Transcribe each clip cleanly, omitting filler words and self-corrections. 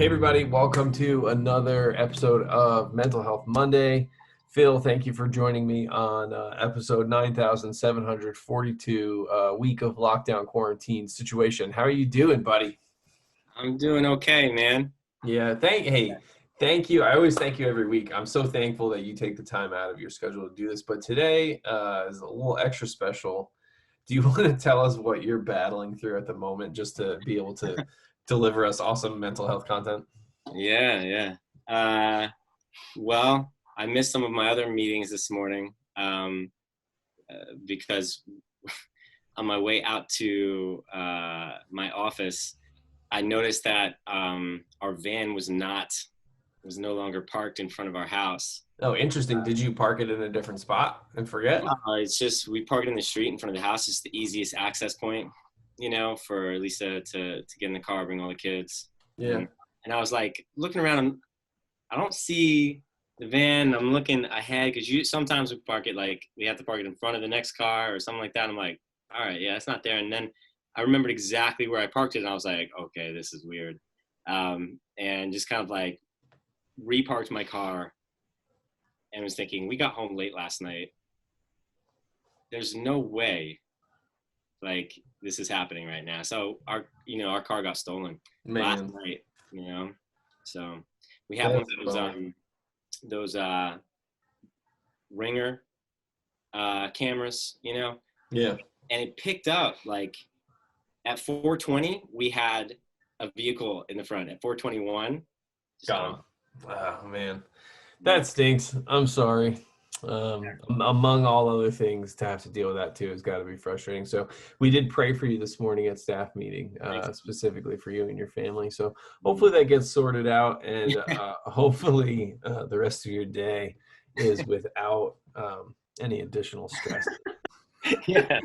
Hey everybody, welcome to another episode of Mental Health Monday. Phil, thank you for joining me on episode 9742, week of lockdown quarantine situation. How are you doing, buddy? I'm doing okay, man. Yeah, thank you. I always thank you every week. I'm so thankful that you take the time out of your schedule to do this. But today is a little extra special. Do you want to tell us what you're battling through at the moment just to be able to deliver us awesome mental health content? Yeah. Uh, well, I missed some of my other meetings this morning because on my way out to my office, I noticed that our van was no longer parked in front of our house. Oh, interesting. Did you park it in a different spot and forget? It's just we parked in the street in front of the house. It's the easiest access point, for Lisa to get in the car, bring all the kids. Yeah. And I was like looking around, and I don't see the van. I'm looking ahead because sometimes we have to park it in front of the next car or something like that. I'm like, all right, yeah, it's not there. And then I remembered exactly where I parked it, and I was like, okay, this is weird. And just kind of like reparked my car and was thinking, we got home late last night. There's no way like this is happening right now. So our car got stolen last night, So we have one of those Ringer cameras, Yeah. and it picked up like at 4:20 we had a vehicle in the front. At 4:21 Gone. Oh man, that stinks. I'm sorry. Among all other things, to have to deal with that too has got to be frustrating. So we did pray for you this morning at staff meeting, specifically for you and your family. So hopefully that gets sorted out, and hopefully the rest of your day is without any additional stress. yeah.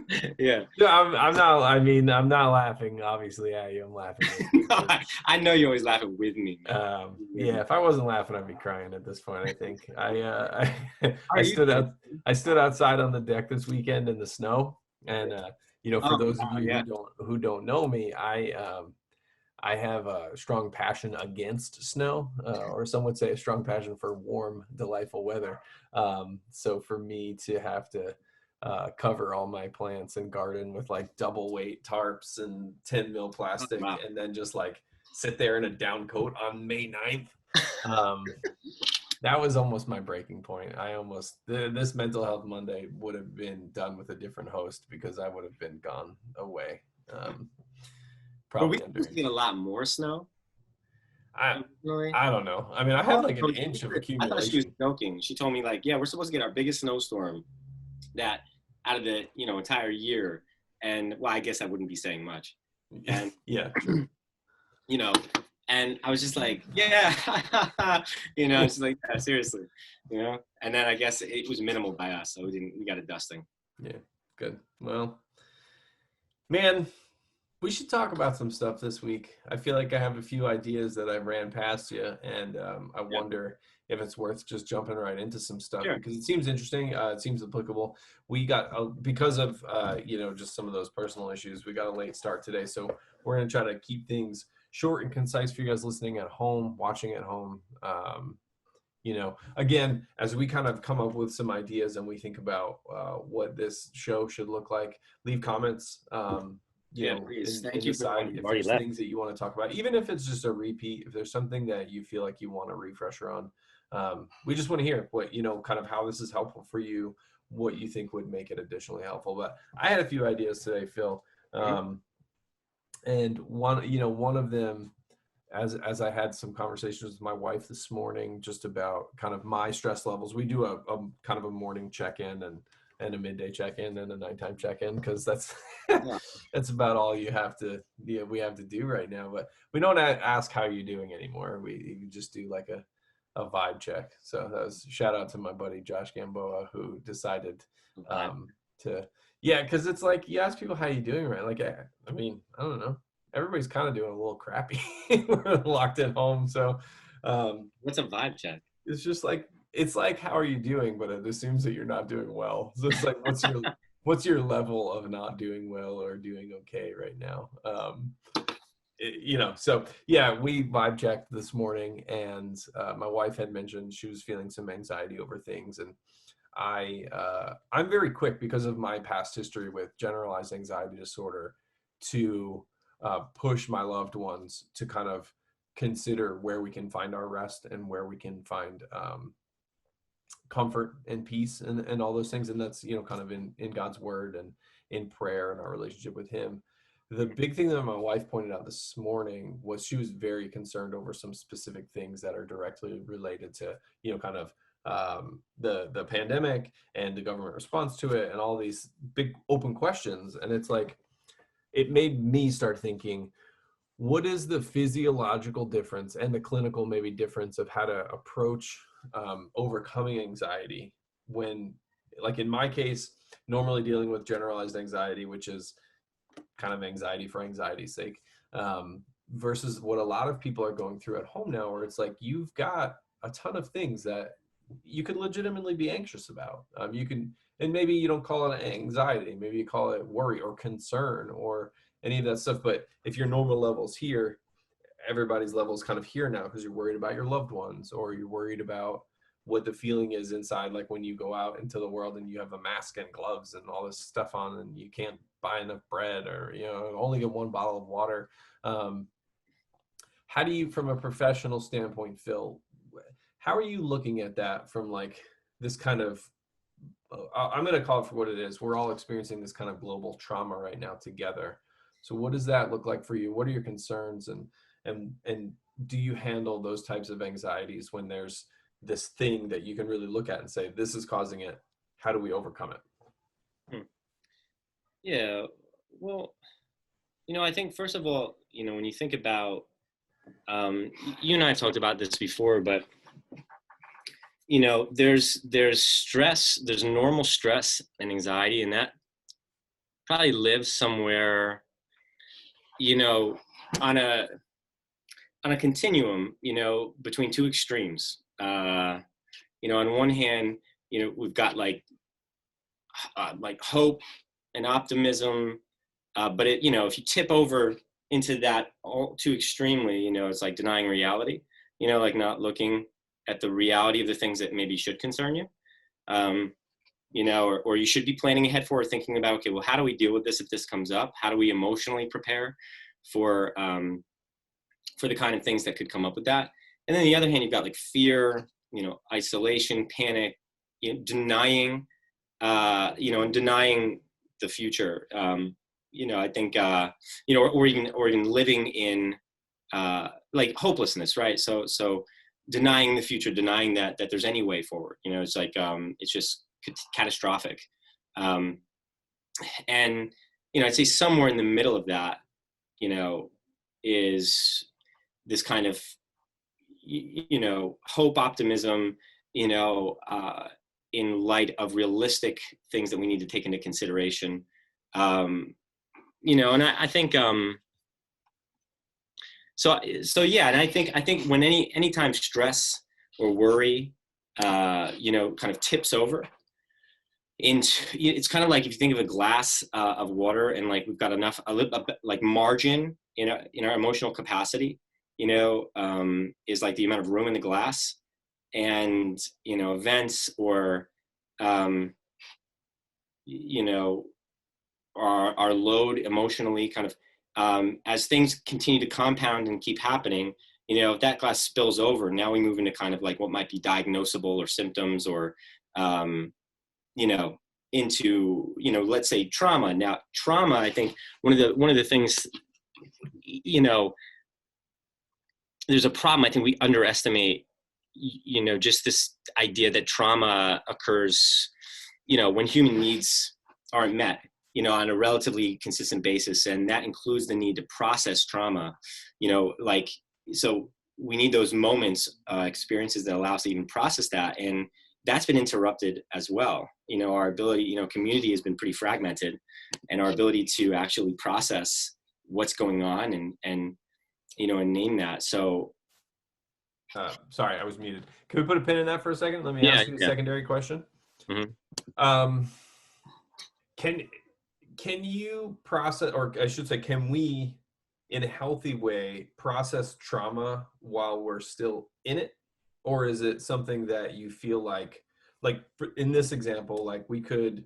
No, I'm not. I mean, I'm not laughing, obviously, at you. I'm laughing at you. No, I know you're always laughing with me. Yeah, if I wasn't laughing, I'd be crying at this point. I think I stood outside on the deck this weekend in the snow, and for those of you who don't know me, I have a strong passion against snow, or some would say a strong passion for warm, delightful weather. So for me to have to cover all my plants and garden with like double weight tarps and 10 mil plastic, and then just like sit there in a down coat on May 9th. That was almost my breaking point. This Mental Health Monday would have been done with a different host because I would have been gone away. Probably we've seen a lot more snow. I don't know. I mean, I had like an inch of accumulation. I thought she was joking. She told me like, yeah, we're supposed to get our biggest snowstorm that out of the entire year. And well, I guess I wouldn't be saying much. And yeah, and I was just like, yeah, it's like, yeah, seriously, and then I guess it was minimal by us, so we got a dusting. Yeah, good. Well, man, we should talk about some stuff this week. I feel like I have a few ideas that I ran past you, and I wonder if it's worth just jumping right into some stuff, because it seems interesting. It seems applicable. We got, because of, just some of those personal issues, we got a late start today. So we're going to try to keep things short and concise for you guys listening at home, watching at home. Again, as we kind of come up with some ideas and we think about what this show should look like, leave comments. Please. Thank you. If there's things that you want to talk about, even if it's just a repeat, if there's something that you feel like you want a refresher on, we just want to hear what, kind of how this is helpful for you, what you think would make it additionally helpful. But I had a few ideas today, Phil. And one of them, as I had some conversations with my wife this morning, just about kind of my stress levels. We do a kind of a morning check-in and a midday check-in and a nighttime check-in, because that's that's about all we have to do right now. But we don't ask how you're doing anymore. We just do like a vibe check. So that was shout out to my buddy Josh Gamboa, who decided because it's like you ask people how you doing, right? Like I mean, I don't know, everybody's kind of doing a little crappy. We're locked at home. So what's a vibe check? It's just like, it's like, how are you doing? But it assumes that you're not doing well. So it's like, what's your level of not doing well or doing okay right now? So yeah, we vibe checked this morning, and my wife had mentioned she was feeling some anxiety over things, and I'm very quick because of my past history with generalized anxiety disorder to push my loved ones to kind of consider where we can find our rest and where we can find comfort and peace and all those things. And that's, kind of in God's word and in prayer and our relationship with him. The big thing that my wife pointed out this morning was she was very concerned over some specific things that are directly related to, kind of the pandemic and the government response to it and all these big open questions. And it's like, it made me start thinking, what is the physiological difference and the clinical maybe difference of how to approach overcoming anxiety when, like in my case, normally dealing with generalized anxiety, which is kind of anxiety for anxiety's sake, versus what a lot of people are going through at home now, where it's like you've got a ton of things that you could legitimately be anxious about. And maybe you don't call it anxiety, maybe you call it worry or concern or any of that stuff. But if your normal level's here, everybody's level is kind of here now because you're worried about your loved ones, or you're worried about what the feeling is inside, like when you go out into the world and you have a mask and gloves and all this stuff on and you can't buy enough bread, or only get one bottle of water. How do you, from a professional standpoint, Phil, how are you looking at that from like this kind of, I'm going to call it for what it is, we're all experiencing this kind of global trauma right now together. So what does that look like for you? What are your concerns, and do you handle those types of anxieties when there's this thing that you can really look at and say, this is causing it, how do we overcome it? Yeah, well, I think first of all, when you think about, you and I have talked about this before, but there's stress, there's normal stress and anxiety, and that probably lives somewhere, on a continuum, between two extremes. On one hand, we've got like hope and optimism, but if you tip over into that all too extremely, it's like denying reality, like not looking at the reality of the things that maybe should concern you, or you should be planning ahead for, thinking about, okay, well, how do we deal with this if this comes up? How do we emotionally prepare for the kind of things that could come up with that? And then on the other hand, you've got like fear, isolation, panic, denying, and denying the future. I think, or even living in like hopelessness, right? So denying the future, denying that there's any way forward. It's like it's just catastrophic. And I'd say somewhere in the middle of that, is this kind of hope, optimism, in light of realistic things that we need to take into consideration. And I think so yeah, and I think when anytime stress or worry kind of tips over into, it's kind of like if you think of a glass of water, and like we've got enough like margin in our emotional capacity, is like the amount of room in the glass, and events or our load emotionally kind of, as things continue to compound and keep happening, if that glass spills over, now we move into kind of like what might be diagnosable or symptoms, or into let's say trauma. Now trauma, I think one of the things, there's a problem. I think we underestimate just this idea that trauma occurs when human needs aren't met on a relatively consistent basis, and that includes the need to process trauma. So we need those moments, experiences that allow us to even process that, and that's been interrupted as well. Our ability, community has been pretty fragmented, and our ability to actually process what's going on and name that. So sorry, I was muted. Can we put a pin in that for a second? Let me ask you a secondary question. Mm-hmm. Can you process, or I should say, can we in a healthy way, process trauma while we're still in it? Or is it something that you feel like in this example, like we could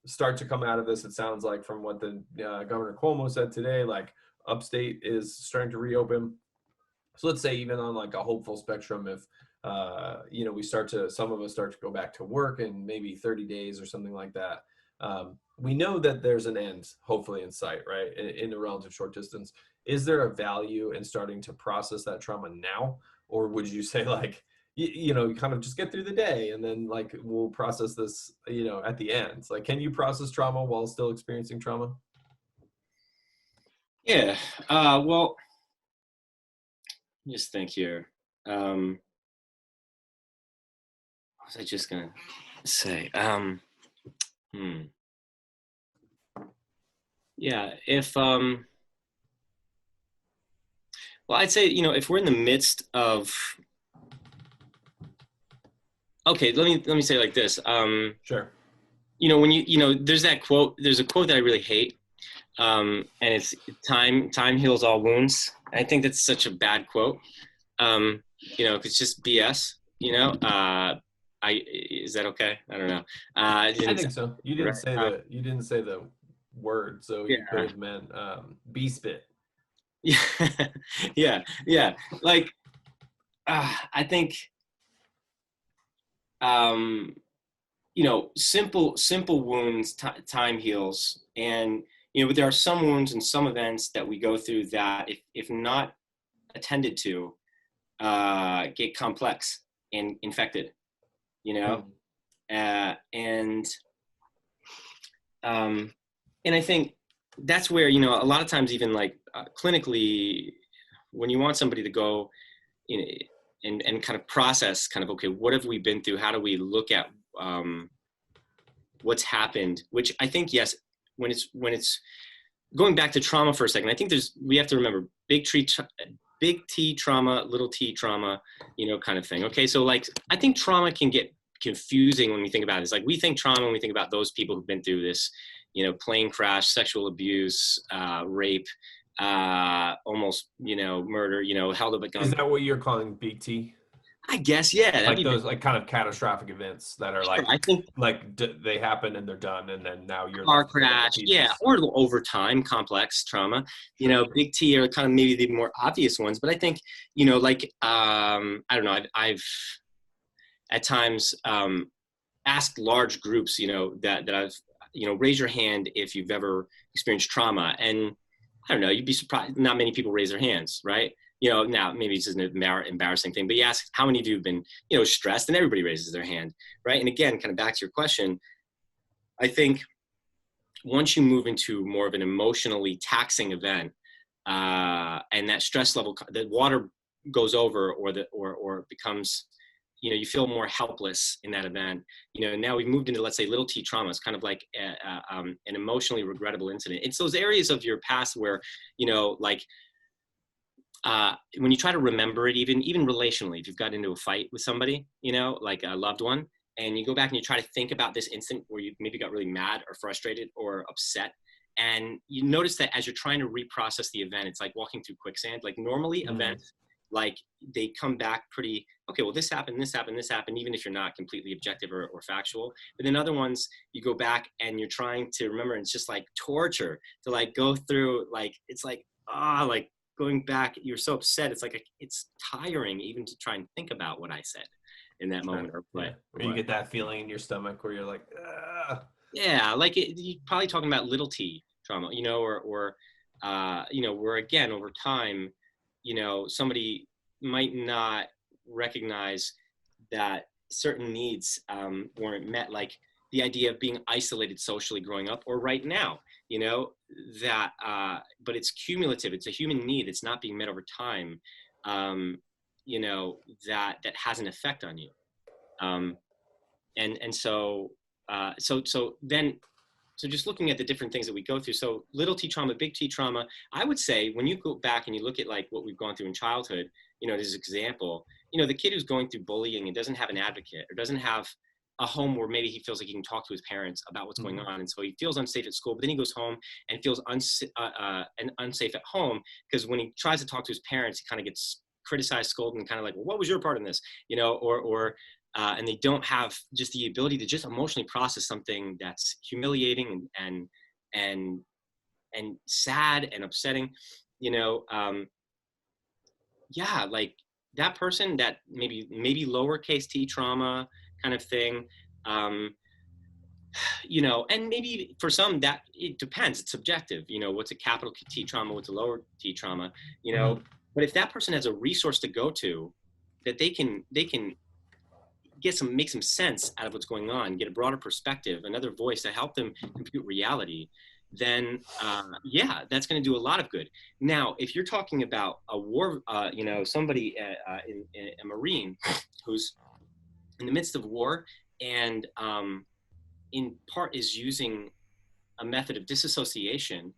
start to come out of this, it sounds like from what the Governor Cuomo said today, like upstate is starting to reopen. So let's say even on like a hopeful spectrum, if we some of us start to go back to work in maybe 30 days or something like that. We know that there's an end, hopefully in sight, right? In a relative short distance. Is there a value in starting to process that trauma now? Or would you say like, you kind of just get through the day and then like we'll process this, at the end? Like, can you process trauma while still experiencing trauma? Yeah. Well, just think here. What was I just gonna say? Yeah. Well, I'd say, if we're in the midst of, okay, let me say it like this. Sure. When there's that quote. There's a quote that I really hate, and it's time heals all wounds. I think that's such a bad quote. It's just BS. Is that okay? I don't know. I think so. You didn't say the word, so yeah. you could have meant bee spit. Yeah, yeah. Like, I think, simple wounds, time heals, and but there are some wounds and some events that we go through that, if not attended to, get complex and infected. And I think that's where, a lot of times, even like clinically, when you want somebody to go and kind of process kind of, okay, what have we been through? How do we look at what's happened? Which I think, yes, when it's going back to trauma for a second, I think we have to remember big T trauma, little t trauma, kind of thing. Okay. So like, I think trauma can get confusing when we think about it. It's like, we think trauma when we think about those people who've been through this, plane crash, sexual abuse, rape, almost, murder, held up a gun. Is that what you're calling big T? I guess, yeah. Like those like kind of catastrophic events that are sure, I think they happen and they're done, and then now you're car crash, yeah, or over time, complex trauma. Big T are kind of maybe the more obvious ones, but I think, I don't know, I've at times asked large groups, that I've, raise your hand if you've ever experienced trauma, and I don't know, you'd be surprised. Not many people raise their hands, right? Now maybe it's just an embarrassing thing, but you ask how many of you have been, stressed, and everybody raises their hand, right? And again, kind of back to your question, I think once you move into more of an emotionally taxing event, and that stress level, the water goes over, or becomes, you feel more helpless in that event. Now we've moved into, let's say, little t trauma. It's kind of like an emotionally regrettable incident. It's those areas of your past where, like, when you try to remember it, even relationally, if you've got into a fight with somebody, like a loved one, and you go back and you try to think about this instant where you maybe got really mad or frustrated or upset, and you notice that as you're trying to reprocess the event, it's like walking through quicksand. Like normally events, like they come back pretty, okay, well, this happened, even if you're not completely objective or factual. But then other ones, you go back and you're trying to remember, and it's just like torture to like go through, like, it's like, like going back, you're so upset. It's like, it's tiring even to try and think about what I said in that moment. Or yeah. Or you get that feeling in your stomach where you're like, ugh. Yeah, like you're probably talking about little t trauma, or where again, over time, somebody might not recognize that certain needs weren't met, like the idea of being isolated socially growing up, or right now, that, but it's cumulative. It's a human need. It's not being met over time, that has an effect on you. So just looking at the different things that we go through. So little t trauma, big T trauma, I would say when you go back and you look at like what we've gone through in childhood, as an example, the kid who's going through bullying and doesn't have an advocate or doesn't have, a home where maybe he feels like he can talk to his parents about what's going on. And so he feels unsafe at school, but then he goes home and feels unsafe at home, because when he tries to talk to his parents, he kind of gets criticized, scolded, and kind of like, well, what was your part in this? And they don't have just the ability to just emotionally process something that's humiliating and sad and upsetting, like that person, that maybe lowercase t trauma kind of thing, and maybe for some that it depends, it's subjective, what's a capital T trauma, what's a lower T trauma, but if that person has a resource to go to that they can make some sense out of what's going on, get a broader perspective, another voice to help them compute reality, then that's going to do a lot of good. Now, if you're talking about a war, somebody, a Marine who's in the midst of war and in part is using a method of disassociation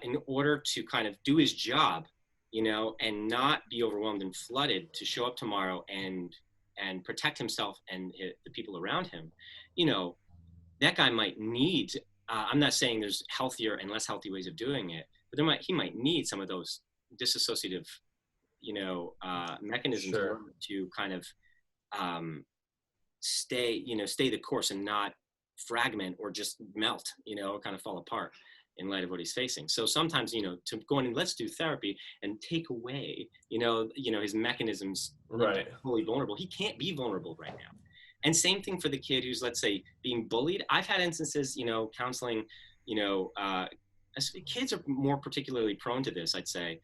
in order to kind of do his job, and not be overwhelmed and flooded, to show up tomorrow and protect himself and the people around him, that guy might need, I'm not saying there's healthier and less healthy ways of doing it, but he might need some of those disassociative, mechanisms to kind of stay the course and not fragment or just melt, kind of fall apart in light of what he's facing. So sometimes, to go in and let's do therapy and take away, his mechanisms, right, fully vulnerable. He can't be vulnerable right now. And same thing for the kid who's, let's say, being bullied. I've had instances, counseling, kids are more particularly prone to this, I'd say.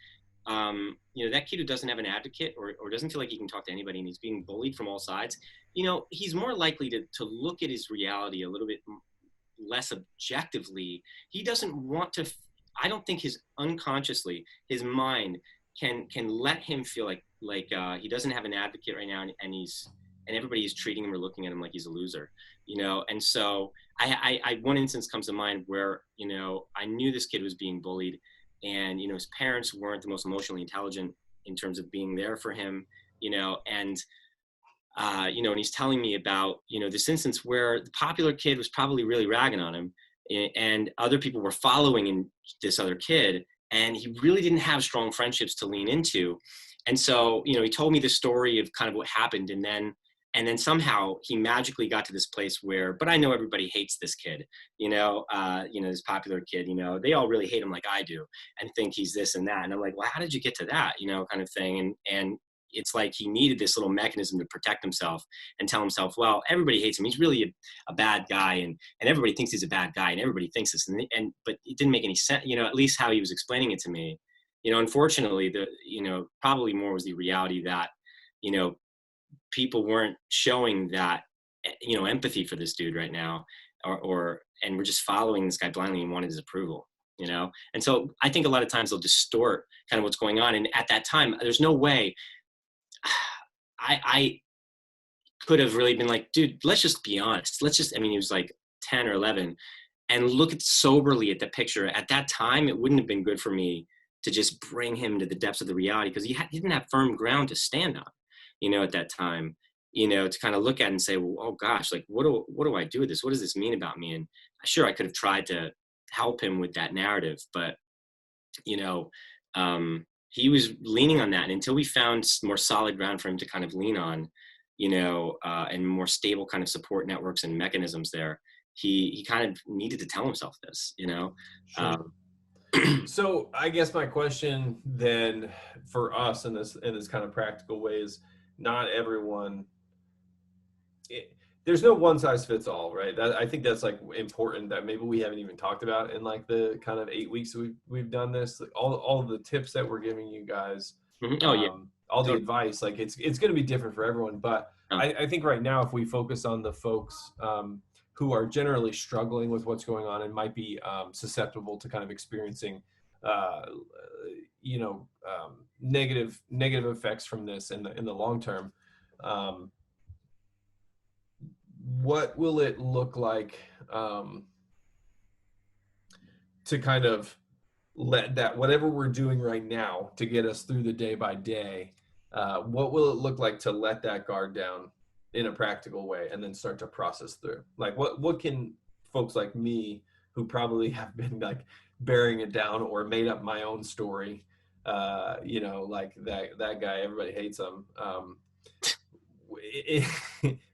That kid who doesn't have an advocate or doesn't feel like he can talk to anybody and he's being bullied from all sides, he's more likely to look at his reality a little bit less objectively. He doesn't want to, I don't think unconsciously, his mind can let him feel like he doesn't have an advocate right now, and everybody is treating him or looking at him like he's a loser, and so I one instance comes to mind where, I knew this kid was being bullied, and, his parents weren't the most emotionally intelligent in terms of being there for him, and he's telling me about, this instance where the popular kid was probably really ragging on him, and other people were following in this other kid, and he really didn't have strong friendships to lean into. And so, he told me the story of kind of what happened, and then somehow he magically got to this place where, but I know everybody hates this kid, this popular kid, they all really hate him like I do and think he's this and that. And I'm like, well, how did you get to that, kind of thing. And it's like he needed this little mechanism to protect himself and tell himself, well, everybody hates him. He's really a bad guy. And everybody thinks he's a bad guy and everybody thinks this. But it didn't make any sense, at least how he was explaining it to me. Unfortunately, probably more was the reality that, people weren't showing that, empathy for this dude right now, and we're just following this guy blindly and wanted his approval, And so I think a lot of times they'll distort kind of what's going on. And at that time, there's no way I could have really been like, dude, let's just be honest. He was like 10 or 11, and look soberly at the picture. At that time, it wouldn't have been good for me to just bring him to the depths of the reality, because he didn't have firm ground to stand on, at that time, to kind of look at and say, well, oh gosh, like, what do I do with this? What does this mean about me? And sure, I could have tried to help him with that narrative, but, he was leaning on that. And until we found more solid ground for him to kind of lean on, and more stable kind of support networks and mechanisms there, he kind of needed to tell himself this, Sure. So I guess my question then for us in this kind of practical way is, not everyone, there's no one size fits all, right? I think that's like important, that maybe we haven't even talked about in like the kind of 8 weeks we've done this, like all of the tips that we're giving you guys, all the advice, like it's going to be different for everyone. But I think right now, if we focus on the folks who are generally struggling with what's going on and might be susceptible to kind of experiencing negative effects from this in the long term, what will it look like to kind of let that, whatever we're doing right now to get us through the day by day, what will it look like to let that guard down in a practical way and then start to process through? Like what can folks like me who probably have been like bearing it down or made up my own story, like that guy, everybody hates him,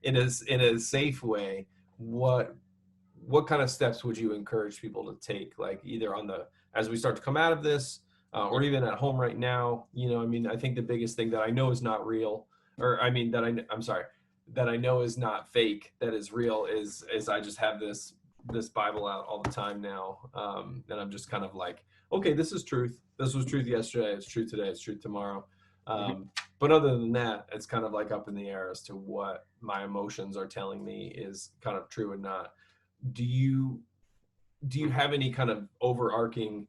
in a safe way, what kind of steps would you encourage people to take, like either as we start to come out of this, or even at home right now? I mean, I think the biggest thing that I know is not real, or I mean I'm sorry, that I know is not fake, that is real, is I just have this Bible out all the time now, and I'm just kind of like, okay, this is truth. This was truth yesterday. It's truth today. It's truth tomorrow. But other than that, it's kind of like up in the air as to what my emotions are telling me is kind of true and not. Do you have any kind of overarching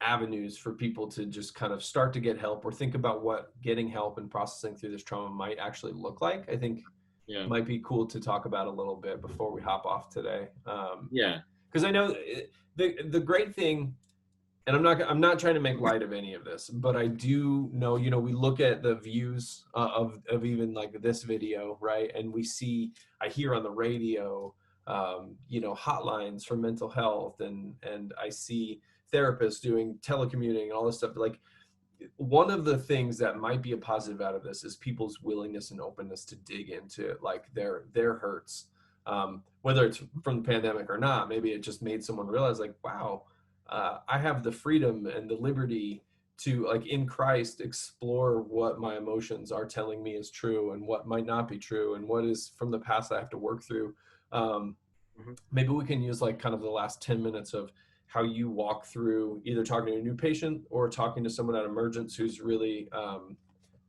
avenues for people to just kind of start to get help or think about what getting help and processing through this trauma might actually look like? I think might be cool to talk about a little bit before we hop off today. Because I know the great thing, and I'm not trying to make light of any of this, but I do know, we look at the views of even like this video, right? And I hear on the radio, hotlines for mental health, and I see therapists doing telecommuting and all this stuff. Like, one of the things that might be a positive out of this is people's willingness and openness to dig into like their hurts, whether it's from the pandemic or not. Maybe it just made someone realize, like, wow, I have the freedom and the liberty to, like, in Christ, explore what my emotions are telling me is true and what might not be true and what is from the past I have to work through. Maybe we can use like kind of the last 10 minutes of how you walk through either talking to a new patient or talking to someone at emergence who's really,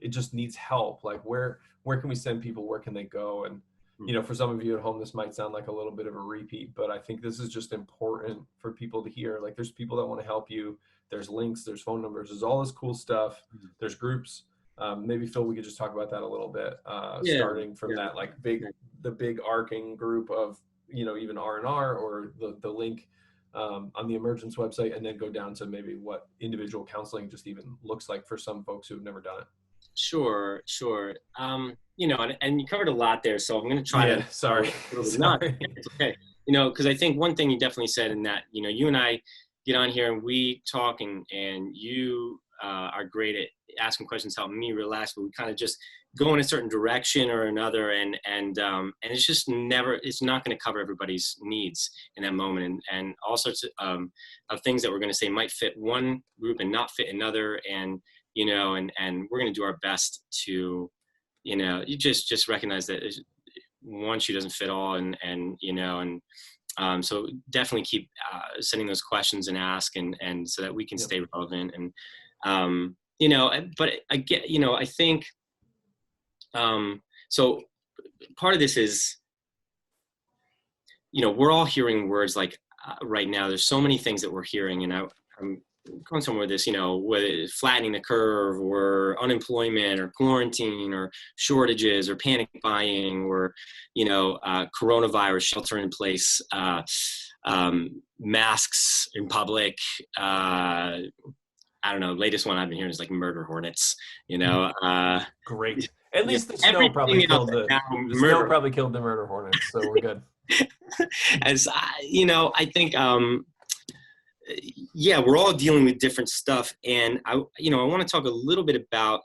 it just needs help. Like, where can we send people? Where can they go? And, for some of you at home, this might sound like a little bit of a repeat, but I think this is just important for people to hear. Like, there's people that want to help you. There's links, there's phone numbers, there's all this cool stuff. There's groups. Maybe Phil, we could just talk about that a little bit, starting from that, like the big arcing group of, even R&R or the link on the emergence website, and then go down to maybe what individual counseling just even looks like for some folks who have never done it. Sure. And you covered a lot there, so I'm going to try to. Sorry. No, it's okay. Because I think one thing you definitely said in that, you and I get on here and we talk, and you are great at asking questions, helping me relax, but we kind of just go in a certain direction or another, and it's just it's not going to cover everybody's needs in that moment, and all sorts of things that we're going to say might fit one group and not fit another, and we're going to do our best to, you just recognize that one shoe doesn't fit all, so definitely keep sending those questions and ask, and so that we can stay relevant, and but I get, I think, so part of this is, we're all hearing words like right now, there's so many things that we're hearing, and I'm going somewhere with this, whether it's flattening the curve or unemployment or quarantine or shortages or panic buying or, coronavirus, shelter in place, masks in public. I don't know. Latest one I've been hearing is like murder hornets, Great. At least the snow probably killed the murder hornets. So we're good. As I think, we're all dealing with different stuff, and I want to talk a little bit about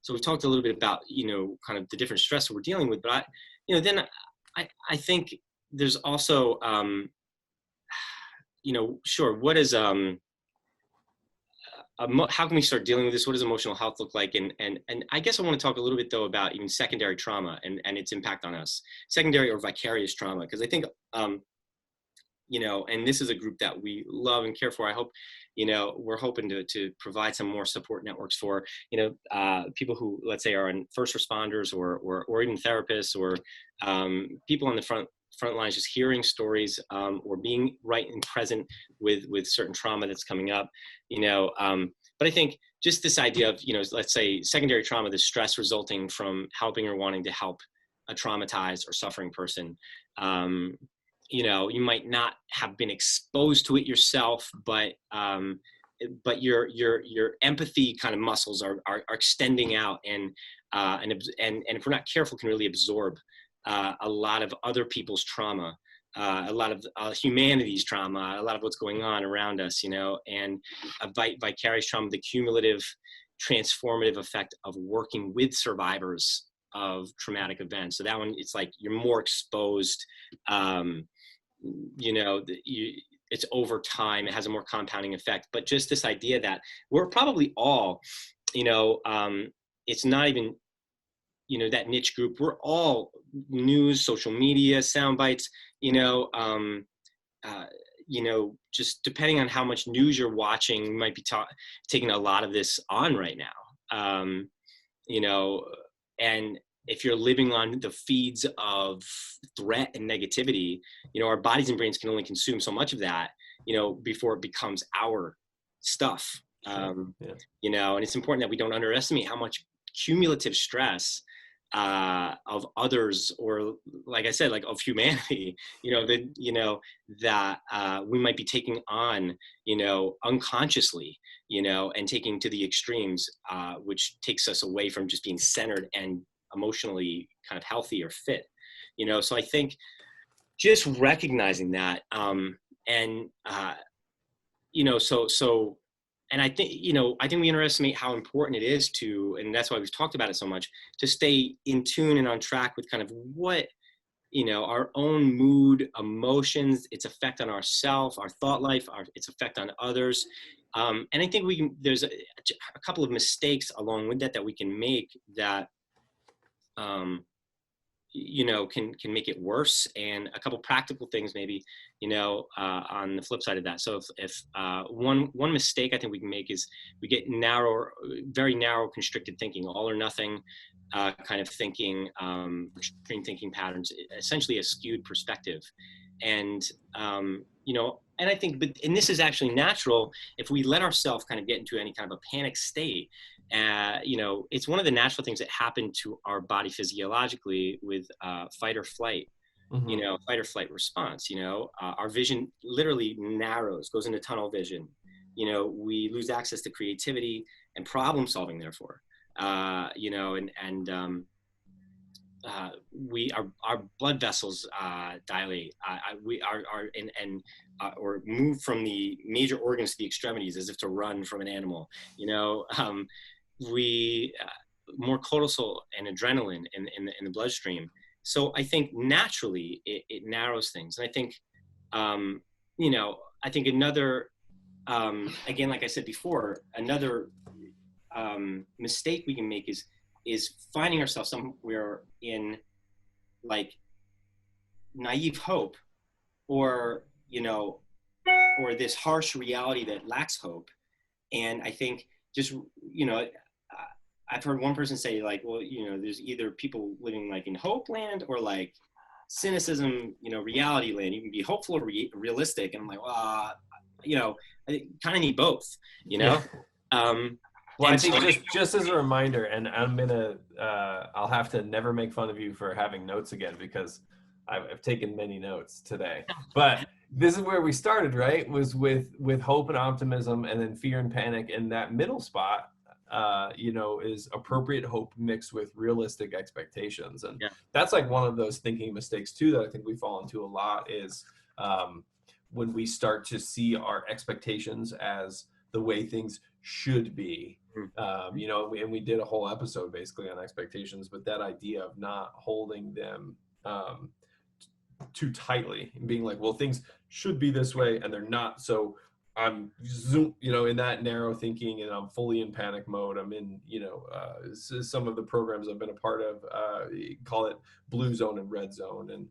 so we talked a little bit about kind of the different stress that we're dealing with, but I think there's also sure, what is how can we start dealing with this? What does emotional health look like? And I guess I want to talk a little bit though about even secondary trauma and its impact on us, secondary or vicarious trauma, because I think and this is a group that we love and care for. I hope, we're hoping to provide some more support networks for, people who, let's say, are in first responders or even therapists or people on the front lines, just hearing stories or being right and present with certain trauma that's coming up, but I think just this idea of, let's say secondary trauma, the stress resulting from helping or wanting to help a traumatized or suffering person. You might not have been exposed to it yourself, but your empathy kind of muscles are extending out, and and if we're not careful, can really absorb a lot of other people's trauma, a lot of humanity's trauma, a lot of what's going on around us, and vicarious trauma, the cumulative transformative effect of working with survivors of traumatic events. So that one, it's like you're more exposed, it's over time, it has a more compounding effect. But just this idea that we're probably all, it's not even, that niche group, we're all news, social media, sound bites, just depending on how much news you're watching, you might be taking a lot of this on right now. And if you're living on the feeds of threat and negativity, our bodies and brains can only consume so much of that, before it becomes our stuff. And it's important that we don't underestimate how much cumulative stress of others, or like I said, like of humanity, that we might be taking on, unconsciously, and taking to the extremes, which takes us away from just being centered and emotionally kind of healthy or fit, so I think just recognizing that, and I think, we underestimate how important it is to, and that's why we've talked about it so much, to stay in tune and on track with kind of what, our own mood, emotions, its effect on ourself, our thought life, its effect on others. And I think there's a couple of mistakes along with that we can make that, can make it worse, and a couple practical things maybe, on the flip side of that. So if one mistake I think we can make is we get very narrow, constricted thinking, all or nothing kind of thinking, extreme thinking patterns, essentially a skewed perspective. And, and I think, and this is actually natural if we let ourselves kind of get into any kind of a panic state. It's one of the natural things that happen to our body physiologically with fight or flight, fight or flight response. Our vision literally narrows, goes into tunnel vision. We lose access to creativity and problem solving, therefore. Our blood vessels dilate. Or move from the major organs to the extremities as if to run from an animal. More cortisol and adrenaline in the bloodstream. So I think naturally it narrows things. And I think, I think another, again, like I said before, another mistake we can make is finding ourselves somewhere in like naive hope, or this harsh reality that lacks hope. And I think just, I've heard one person say like, well, there's either people living like in hope land or like cynicism, reality land. You can be hopeful or realistic. And I'm like, well, I kind of need both, Yeah. Well, I think just as a reminder, and I'll have to never make fun of you for having notes again, because I've taken many notes today. But this is where we started, right? Was with hope and optimism, and then fear and panic. And that middle spot, is appropriate hope mixed with realistic expectations. And that's like one of those thinking mistakes too that I think we fall into a lot is when we start to see our expectations as the way things should be. And we did a whole episode basically on expectations, but that idea of not holding them too tightly and being like, well, things should be this way and they're not. So I'm in that narrow thinking, and I'm fully in panic mode. I'm in, some of the programs I've been a part of, call it blue zone and red zone. And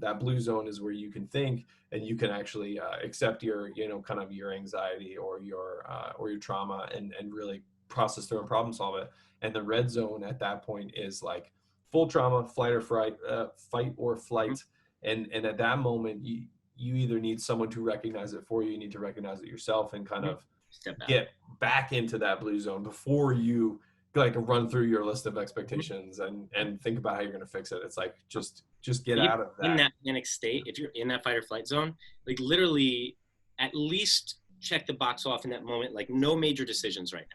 that blue zone is where you can think and you can actually accept your, kind of your anxiety or your trauma and really process through and problem solve it. And the red zone at that point is like full trauma, fight or flight. And at that moment, you either need someone to recognize it for you, you need to recognize it yourself and kind of get back into that blue zone before you like run through your list of expectations and think about how you're going to fix it. It's like, just get out of that. In that panic state, if you're in that fight or flight zone, like literally at least check the box off in that moment, like no major decisions right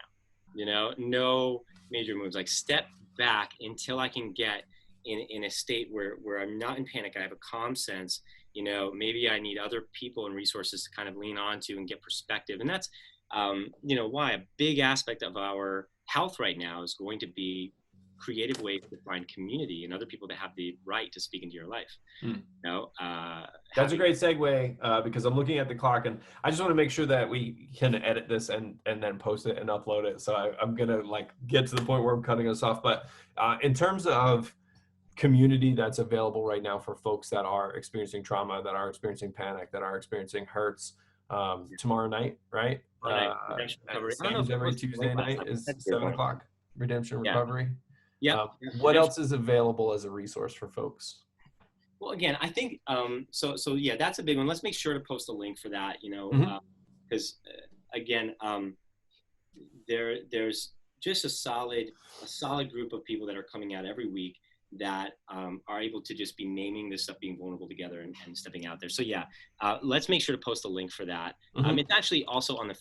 now, no major moves, like step back until I can get in a state where I'm not in panic. I have a calm sense. Maybe I need other people and resources to kind of lean onto and get perspective. And that's, why a big aspect of our health right now is going to be creative ways to find community and other people that have the right to speak into your life. That's a great segue because I'm looking at the clock, and I just want to make sure that we can edit this and then post it and upload it. So I'm gonna get to the point where I'm cutting us off. But in terms of community that's available right now for folks that are experiencing trauma, that are experiencing panic, that are experiencing hurts, tomorrow night, right? Every Tuesday night is 7:00. Redemption Recovery. Yeah. What else is available as a resource for folks? Well, again, I think so yeah, that's a big one. Let's make sure to post a link for that. Because again, there's just a solid group of people that are coming out every week that are able to just be naming this stuff, being vulnerable together and stepping out there. So yeah, let's make sure to post a link for that. It's actually also on the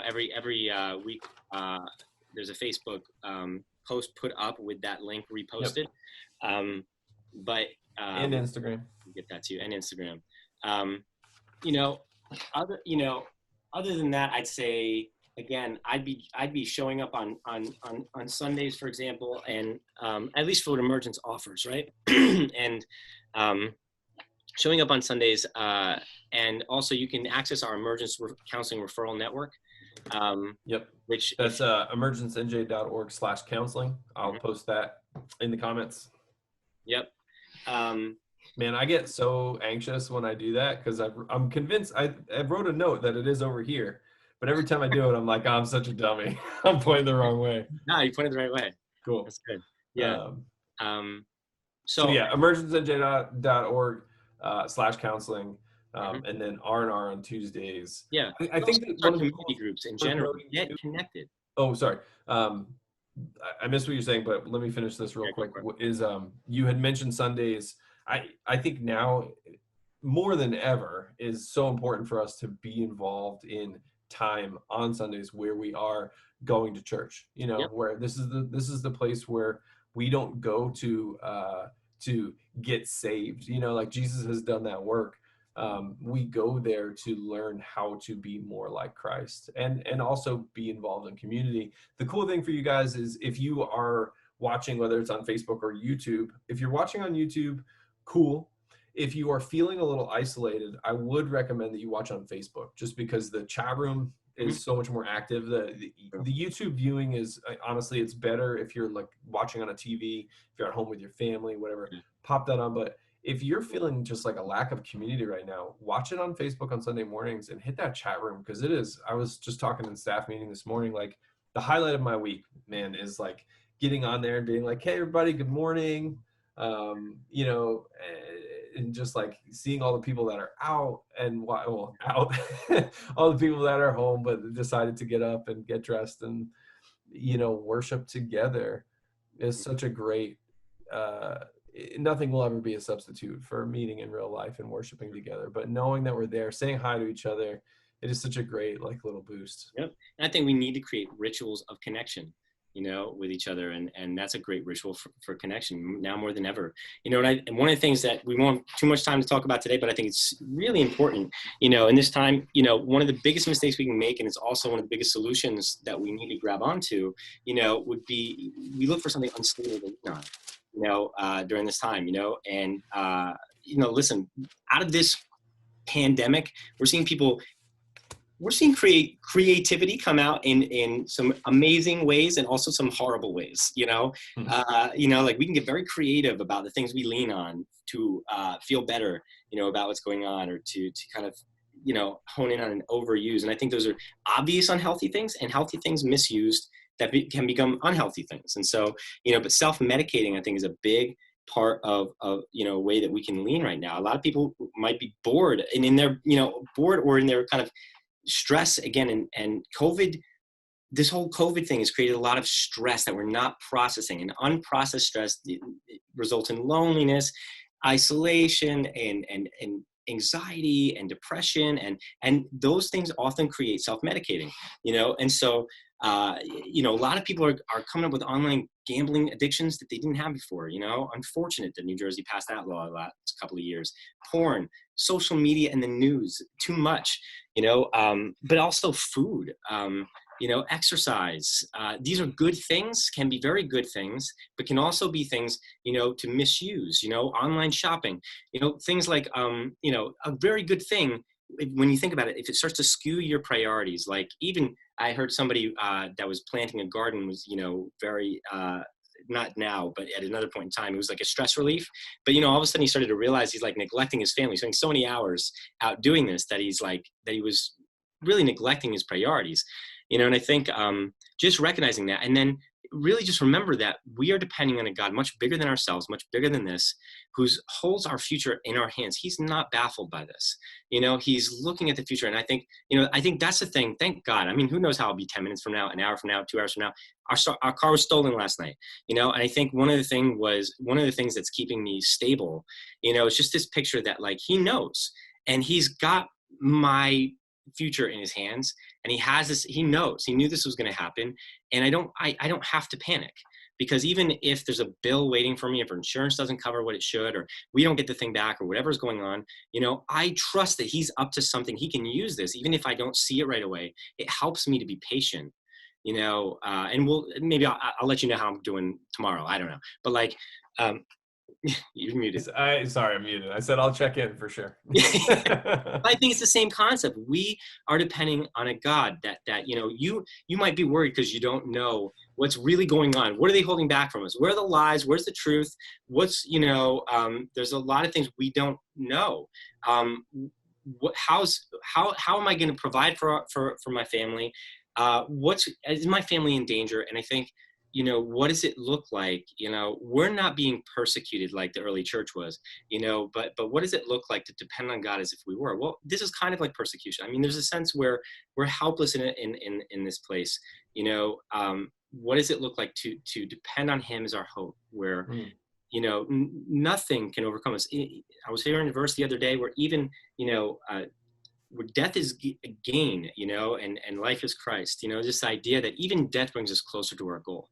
every week there's a Facebook post put up with that link reposted. But and Instagram, get that too, and Instagram. Other than that, I'd say again, I'd be showing up on Sundays, for example, and at least for what Emergence offers, right? And showing up on Sundays, and also you can access our Emergence Counseling Referral Network. Which that's emergencenj.org/counseling. I'll post that in the comments. Man, I get so anxious when I do that because I'm convinced I wrote a note that it is over here, but every time I do it, I'm like, oh, I'm such a dummy. I'm pointing the wrong way. No, you pointed the right way. Cool. That's good. Yeah. So yeah, emergencenj.org/counseling. And then R&R on Tuesdays. Yeah, I think that one of the community groups in general get connected. Oh, sorry. I missed what you're saying, but let me finish this real quick. Is you had mentioned Sundays. I think now more than ever is so important for us to be involved in time on Sundays where we are going to church. Where this is the place where we don't go to get saved. Like Jesus has done that work. We go there to learn how to be more like Christ and also be involved in community. The cool thing for you guys is if you are watching, whether it's on Facebook or YouTube, if you're watching on YouTube, cool. If you are feeling a little isolated, I would recommend that you watch on Facebook just because the chat room is so much more active. The YouTube viewing is honestly, it's better if you're watching on a TV, if you're at home with your family, whatever, pop that on. But if you're feeling just like a lack of community right now, watch it on Facebook on Sunday mornings and hit that chat room because it is. I was just talking in staff meeting this morning, the highlight of my week, man, is getting on there and being like, hey, everybody, good morning. And just seeing all the people that are out and all the people that are home, but decided to get up and get dressed and, worship together is such a great, nothing will ever be a substitute for meeting in real life and worshiping together, but knowing that we're there, saying hi to each other, it is such a great little boost. Yep. And I think we need to create rituals of connection, with each other. And that's a great ritual for connection now more than ever, and one of the things that we won't have too much time to talk about today, but I think it's really important, in this time, one of the biggest mistakes we can make, and it's also one of the biggest solutions that we need to grab onto, would be, we look for something unstable to lean on, during this time, and, listen, out of this pandemic, we're seeing creativity come out in some amazing ways and also some horrible ways, we can get very creative about the things we lean on to feel better, about what's going on, or to kind of, hone in on an overuse. And I think those are obvious unhealthy things, and healthy things misused that can become unhealthy things. And so, but self-medicating, I think, is a big part of a way that we can lean right now. A lot of people might be bored, and in their, bored or in their kind of stress again, and COVID, this whole COVID thing has created a lot of stress that we're not processing, and unprocessed stress results in loneliness, isolation, and anxiety and depression, and those things often create self-medicating, and so You know, a lot of people are coming up with online gambling addictions that they didn't have before. You know, unfortunate that New Jersey passed that law the last couple of years. Porn, social media, and the news, too much. You know, but also food. You know, exercise. These are good things, can be very good things, but can also be things, you know, to misuse. You know, online shopping. You know, things like, you know, a very good thing when you think about it, if it starts to skew your priorities, like even I heard somebody that was planting a garden was, you know, very, not now, but at another point in time, it was like a stress relief. But, you know, all of a sudden he started to realize he's like neglecting his family, spending so many hours out doing this that he's like, that he was really neglecting his priorities, you know, and I think just recognizing that, and then really just remember that we are depending on a God much bigger than ourselves, much bigger than this, who holds our future in our hands. He's not baffled by this. You know, he's looking at the future. And I think, you know, I think that's the thing. Thank God. I mean, who knows how it'll be 10 minutes from now, an hour from now, 2 hours from now. Our car was stolen last night, you know, and I think one of the things that's keeping me stable, you know, it's just this picture that like he knows, and he's got my future in his hands, and he has this, he knew this was going to happen, and I don't have to panic, because even if there's a bill waiting for me, if our insurance doesn't cover what it should, or we don't get the thing back, or whatever's going on, you know, I trust that he's up to something. He can use this, even if I don't see it right away. It helps me to be patient, you know, and I'll let you know how I'm doing tomorrow. I don't know, but like, you're muted. Sorry, I'm muted. I said I'll check in for sure. I think it's the same concept. We are depending on a God that you know, you might be worried because you don't know what's really going on. What are they holding back from us? Where are the lies? Where's the truth? What's, you know, there's a lot of things we don't know. How am I going to provide for my family? Is my family in danger? And I think, you know, what does it look like? You know, we're not being persecuted like the early church was, you know, but what does it look like to depend on God as if we were? Well, this is kind of like persecution. I mean, there's a sense where we're helpless in this place, you know. What does it look like to depend on him as our hope, where, you know, nothing can overcome us? I was hearing a verse the other day where even, you know, where death is a gain, you know, and life is Christ, you know, this idea that even death brings us closer to our goal.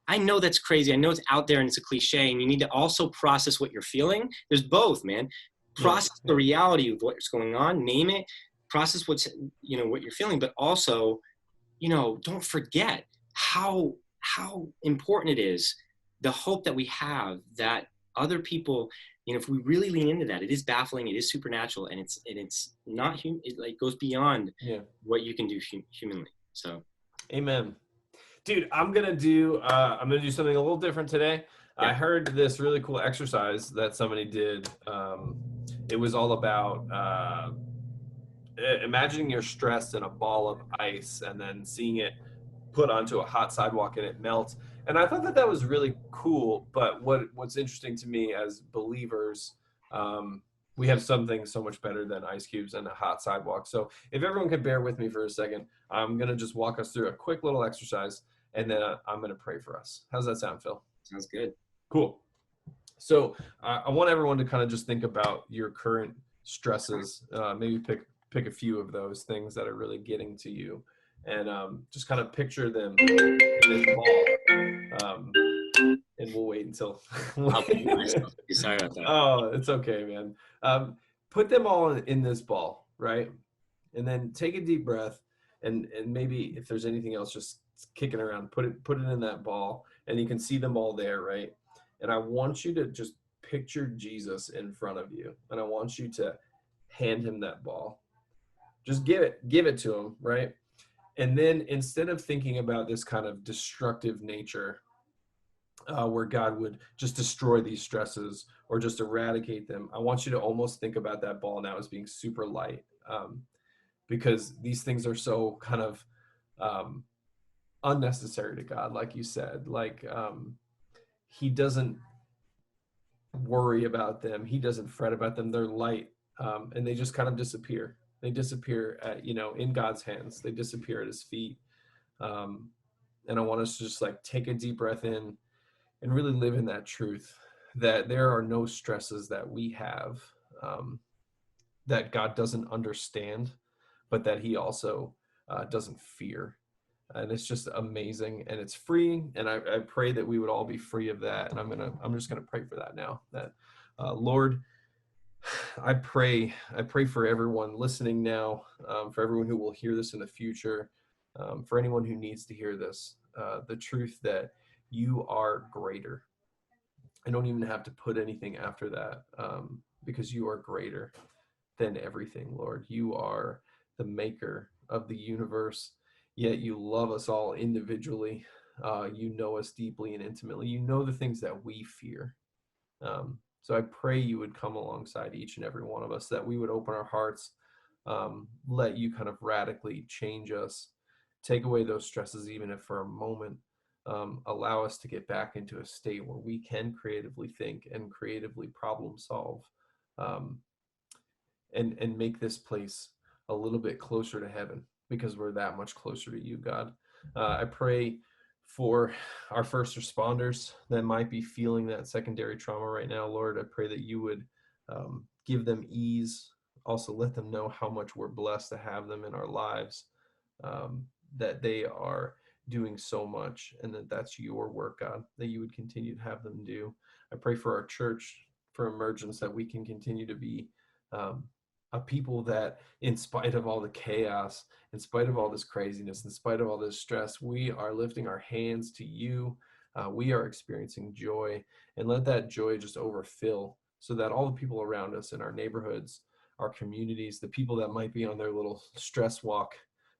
I know that's crazy. I know it's out there and it's a cliche, and you need to also process what you're feeling. There's both, man. Process the reality of what's going on, name it, process what's, you know, what you're feeling, but also, you know, don't forget how important it is, the hope that we have that other people, you know, if we really lean into that, it is baffling, it is supernatural, and it's not human. It like goes beyond what you can do humanly. So, amen, dude. I'm gonna do something a little different today. Yeah. I heard this really cool exercise that somebody did. It was all about imagining you're stressed in a ball of ice, and then seeing it put onto a hot sidewalk and it melts. And I thought that was really cool. But what's interesting to me as believers, we have something so much better than ice cubes and a hot sidewalk. So if everyone could bear with me for a second, I'm going to just walk us through a quick little exercise, and then I'm going to pray for us. How's that sound, Phil? Sounds good. Cool. So I want everyone to kind of just think about your current stresses, maybe pick a few of those things that are really getting to you, and just kind of picture them in this ball. And we'll wait until. Sorry about that. Oh, it's okay, man. Put them all in this ball, right? And then take a deep breath, and maybe if there's anything else just kicking around, put it in that ball, and you can see them all there, right? And I want you to just picture Jesus in front of you, and I want you to hand him that ball. Just give it to him, right? And then instead of thinking about this kind of destructive nature, where God would just destroy these stresses or just eradicate them, I want you to almost think about that ball now as being super light, because these things are so kind of unnecessary to God, like you said. Like he doesn't worry about them. He doesn't fret about them. They're light, and they just kind of disappear. They disappear at, you know, in God's hands. They disappear at his feet. And I want us to just like take a deep breath in and really live in that truth, that there are no stresses that we have, that God doesn't understand, but that he also doesn't fear. And it's just amazing, and it's free. And I pray that we would all be free of that. And I'm just gonna pray for that now. That Lord, I pray for everyone listening now, for everyone who will hear this in the future, for anyone who needs to hear this, the truth that you are greater. I don't even have to put anything after that, because you are greater than everything, Lord. You are the maker of the universe, yet you love us all individually. You know us deeply and intimately. You know the things that we fear. So I pray you would come alongside each and every one of us, that we would open our hearts, let you kind of radically change us, take away those stresses, even if for a moment, allow us to get back into a state where we can creatively think and creatively problem solve, um, and make this place a little bit closer to heaven, because we're that much closer to you, God. I pray for our first responders that might be feeling that secondary trauma right now, Lord. I pray that you would give them ease. Also, let them know how much we're blessed to have them in our lives, that they are doing so much, and that that's your work, God, that you would continue to have them do. I pray for our church, for Emergence, that we can continue to be um, a people that, in spite of all the chaos, in spite of all this craziness, in spite of all this stress, we are lifting our hands to you. We are experiencing joy, and let that joy just overfill, so that all the people around us in our neighborhoods, our communities, the people that might be on their little stress walk,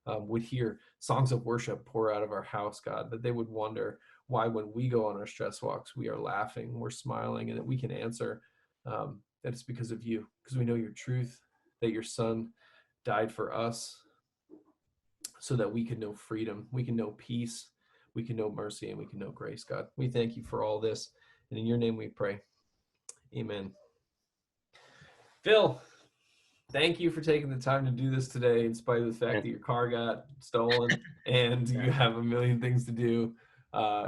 would hear songs of worship pour out of our house, God, that they would wonder why, when we go on our stress walks, we are laughing, we're smiling, and that we can answer, that it's because of you, because we know your truth, that your son died for us so that we can know freedom, we can know peace, we can know mercy, and we can know grace, God. We thank you for all this, and in your name we pray. Amen. Phil, thank you for taking the time to do this today, in spite of the fact that your car got stolen and you have a million things to do.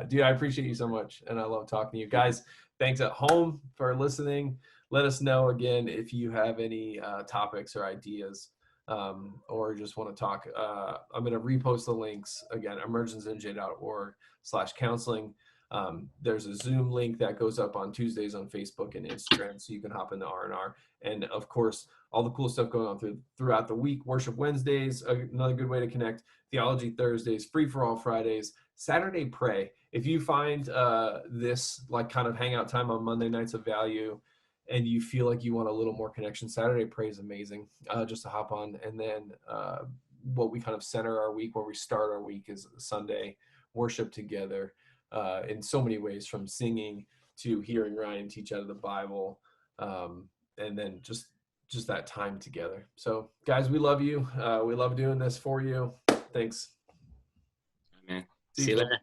Dude, I appreciate you so much, and I love talking to you. Guys, thanks at home for listening. Let us know again if you have any topics or ideas, or just want to talk. I'm going to repost the links again, emergencenj.org/counseling. There's a Zoom link that goes up on Tuesdays on Facebook and Instagram, so you can hop in the R&R. And of course, all the cool stuff going on throughout the week. Worship Wednesdays, another good way to connect. Theology Thursdays, Free for All Fridays, Saturday Pray. If you find this like kind of hangout time on Monday nights of value, and you feel like you want a little more connection, Saturday Pray is amazing, just to hop on. And then what we kind of center our week, where we start our week, is Sunday worship together, in so many ways, from singing to hearing Ryan teach out of the Bible, and then just that time together. So guys, we love you. We love doing this for you. Thanks. Man. See you later.